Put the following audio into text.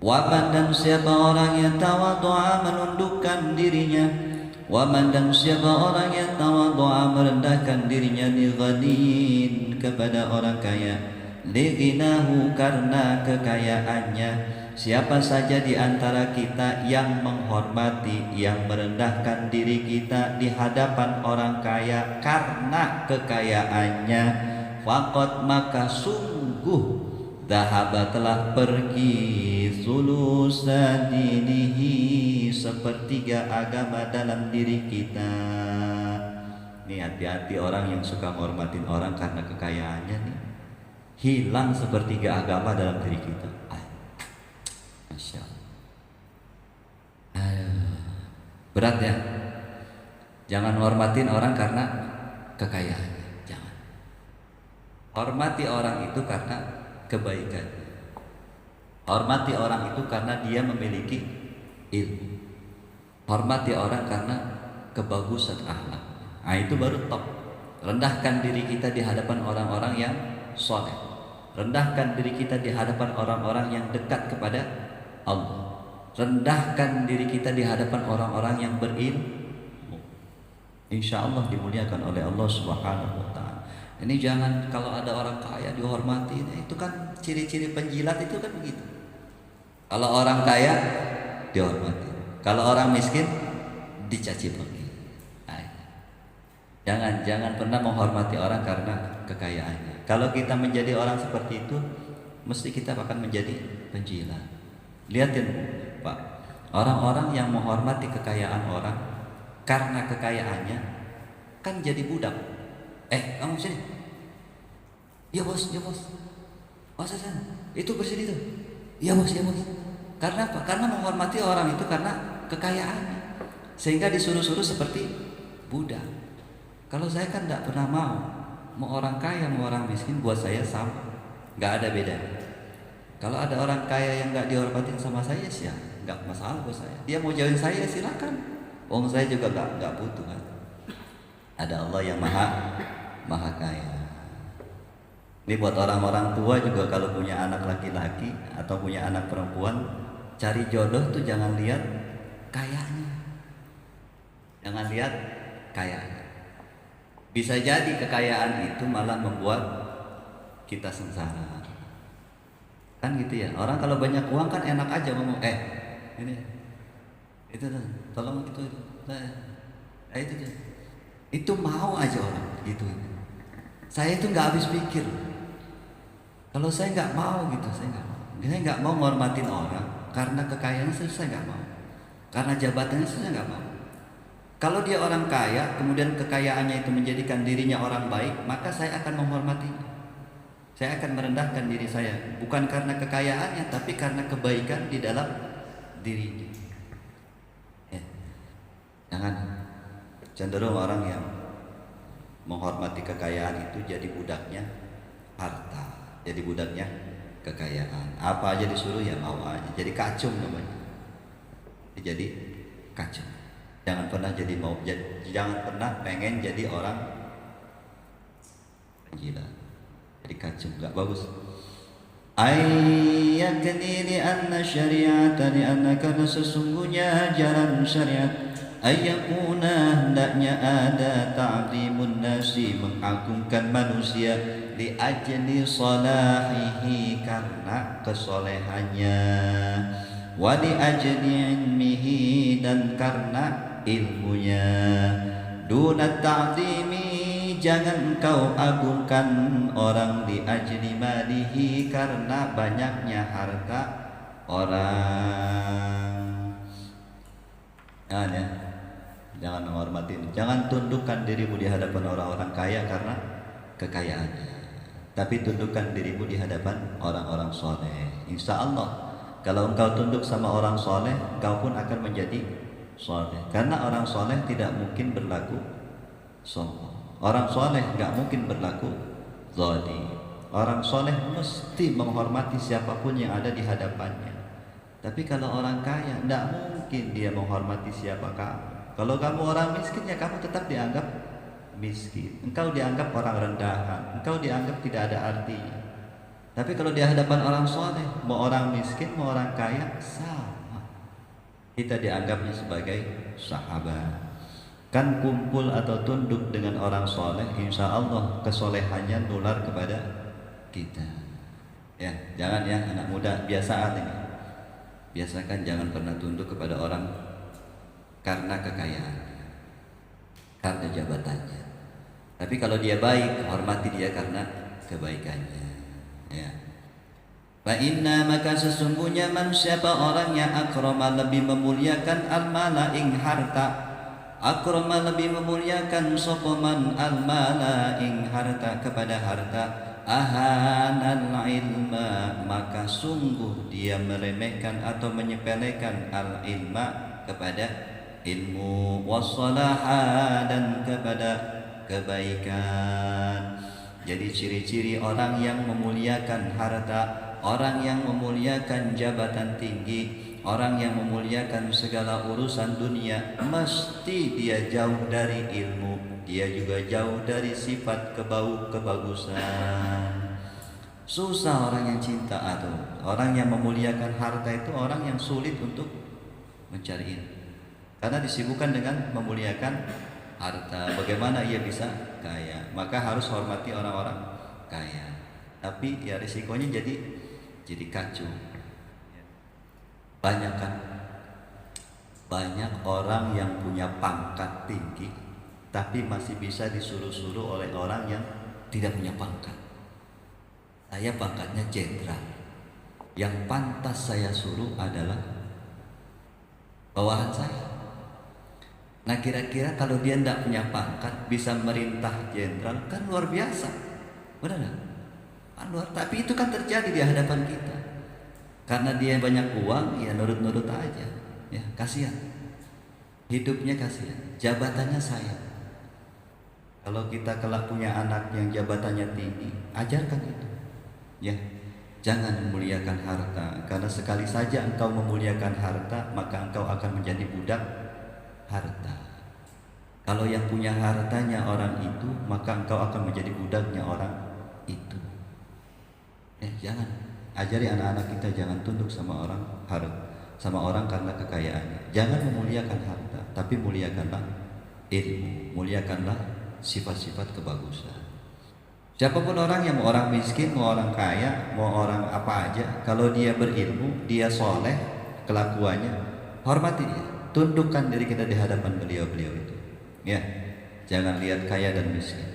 Waman dan siapa orang yang tawadhu'a menundukkan dirinya, waman dan siapa orang yang tawadhu'a merendahkan dirinya, li ghanin kepada orang kaya, li ghinahu karena kekayaannya. Siapa saja di antara kita yang menghormati, yang merendahkan diri kita di hadapan orang kaya karena kekayaannya, faqad maka sungguh dahaba telah pergi sulusa dinihi sepertiga agama dalam diri kita. Nih hati-hati orang yang suka menghormatin orang karena kekayaannya nih. Hilang sepertiga agama dalam diri kita. Masya Allah. Berat ya. Jangan menghormatin orang karena kekayaannya. Jangan. Hormati orang itu karena kebaikan. Hormati orang itu karena dia memiliki ilmu. Hormati orang karena kebagusan akhlak. Nah itu baru top. Rendahkan diri kita di hadapan orang-orang yang soleh. Rendahkan diri kita di hadapan orang-orang yang dekat kepada Allah. Rendahkan diri kita di hadapan orang-orang yang berilmu. Insya Allah dimuliakan oleh Allah Subhanahu wa Ta'ala. Ini jangan kalau ada orang kaya dihormati, itu kan ciri-ciri penjilat itu kan begitu. Kalau orang kaya dihormati, kalau orang miskin dicaci maki. Jangan pernah menghormati orang karena kekayaannya. Kalau kita menjadi orang seperti itu, mesti kita akan menjadi penjilat. Lihatin Pak, orang-orang yang menghormati kekayaan orang karena kekayaannya kan jadi budak. Kamu sini. Ya bos. Oh sana. Itu bersini tuh. Ya bos. Karena apa? Karena menghormati orang itu karena kekayaannya. Sehingga disuruh-suruh seperti budak. Kalau saya kan tidak pernah mau orang kaya mau orang miskin buat saya sama. Nggak ada beda. Kalau ada orang kaya yang nggak dihormatin sama saya sih ya nggak masalah buat saya. Dia mau jauhin saya silakan. Saya juga nggak butuh kan. Ada Allah yang maha kaya. Ini buat orang-orang tua juga kalau punya anak laki-laki atau punya anak perempuan, cari jodoh tuh jangan lihat kayanya. Jangan lihat kayanya. Bisa jadi kekayaan itu malah membuat kita sengsara. Kan gitu ya. Orang kalau banyak uang kan enak aja ngomong, ini itu tuh, tolong itu. Itu tuh. Itu mau aja orang gitu. Saya itu nggak habis pikir. Kalau saya nggak mau gitu, saya nggak mau menghormatin orang karena kekayaannya saya nggak mau. Karena jabatannya saya nggak mau. Kalau dia orang kaya, kemudian kekayaannya itu menjadikan dirinya orang baik, maka saya akan menghormatinya. Saya akan merendahkan diri saya, bukan karena kekayaannya, tapi karena kebaikan di dalam dirinya. Jangan cenderung orang yang menghormati kekayaan itu jadi budaknya harta, jadi budaknya kekayaan. Apa aja disuruh ya mau aja, jadi kacung namanya. Jadi kacung. Jangan pernah pengen jadi orang gila. Jadi kacung nggak bagus. Ayakni li anna syari'ata li anna karena sesungguhnya ajaran syariat ayakuna hendaknya ada ta'zimun nasi mengagungkan manusia li ajli salahihi karena kesolehannya wa li ajli ilmihi dan karena ilmunya dunat ta'zimi jangan engkau agungkan orang di ajli malihi karena banyaknya harta orang. Jangan menghormati, jangan tundukkan dirimu di hadapan orang-orang kaya karena kekayaannya, tapi tundukkan dirimu di hadapan orang-orang soleh. Insya Allah kalau engkau tunduk sama orang soleh, engkau pun akan menjadi soleh. Karena orang soleh tidak mungkin berlaku sombong. Orang soleh nggak mungkin berlaku zalim. Orang soleh mesti menghormati siapapun yang ada di hadapannya. Tapi kalau orang kaya, tidak mungkin dia menghormati siapa kamu. Kalau kamu orang miskin, ya kamu tetap dianggap miskin. Engkau dianggap orang rendahan. Engkau dianggap tidak ada artinya. Tapi kalau di hadapan orang soleh, mau orang miskin, mau orang kaya, sama. Kita dianggapnya sebagai sahabat. Kan kumpul atau tunduk dengan orang soleh, insya Allah kesolehannya nular kepada kita. Ya, jangan ya anak muda biasaan ini. Biasakan jangan pernah tunduk kepada orang karena kekayaan, karena jabatannya. Tapi kalau dia baik, hormati dia karena kebaikannya. Ya. Fa inna maka sesungguhnya man siapa orang yang akrama lebih memuliakan al-mala ing harta. Akrama lebih memuliakan sopaman al-mala ing harta kepada harta. Ahanal ilma maka sungguh dia meremehkan atau menyepelekan al-ilma kepada ilmu, wassalaha dan kepada kebaikan. Jadi ciri-ciri orang yang memuliakan harta, orang yang memuliakan jabatan tinggi, orang yang memuliakan segala urusan dunia, mesti dia jauh dari ilmu, dia juga jauh dari sifat kebagusan. Susah orang yang cinta atau orang yang memuliakan harta itu orang yang sulit untuk mencari ilmu, karena disibukkan dengan memuliakan harta. Bagaimana ia bisa kaya? Maka harus hormati orang-orang kaya. Tapi ya risikonya jadi kacau. Banyak kan? Banyak orang yang punya pangkat tinggi tapi masih bisa disuruh-suruh oleh orang yang tidak punya pangkat. Saya pangkatnya jenderal. Yang pantas saya suruh adalah bawahan saya. Nah kira-kira kalau dia tidak punya pangkat bisa merintah jenderal, kan luar biasa, benar nggak? Kan luar. Tapi itu kan terjadi di hadapan kita. Karena dia banyak uang, ya nurut-nurut aja, ya kasihan. Hidupnya kasihan, jabatannya sayang. Kalau kita kelak punya anak yang jabatannya tinggi, ajarkan itu, ya. Jangan memuliakan harta, karena sekali saja engkau memuliakan harta, maka engkau akan menjadi budak harta. Kalau yang punya hartanya orang itu, maka engkau akan menjadi budaknya orang itu. Jangan ajari anak-anak kita jangan tunduk sama orang sama orang karena kekayaannya. Jangan memuliakan harta, tapi muliakanlah ilmu, muliakanlah sifat-sifat kebagusan. Siapapun orang yang mau orang miskin, mau orang kaya, mau orang apa aja, kalau dia berilmu, dia soleh, kelakuannya, hormati dia. Tundukkan diri kita di hadapan beliau-beliau itu. Ya, jangan lihat kaya dan miskin.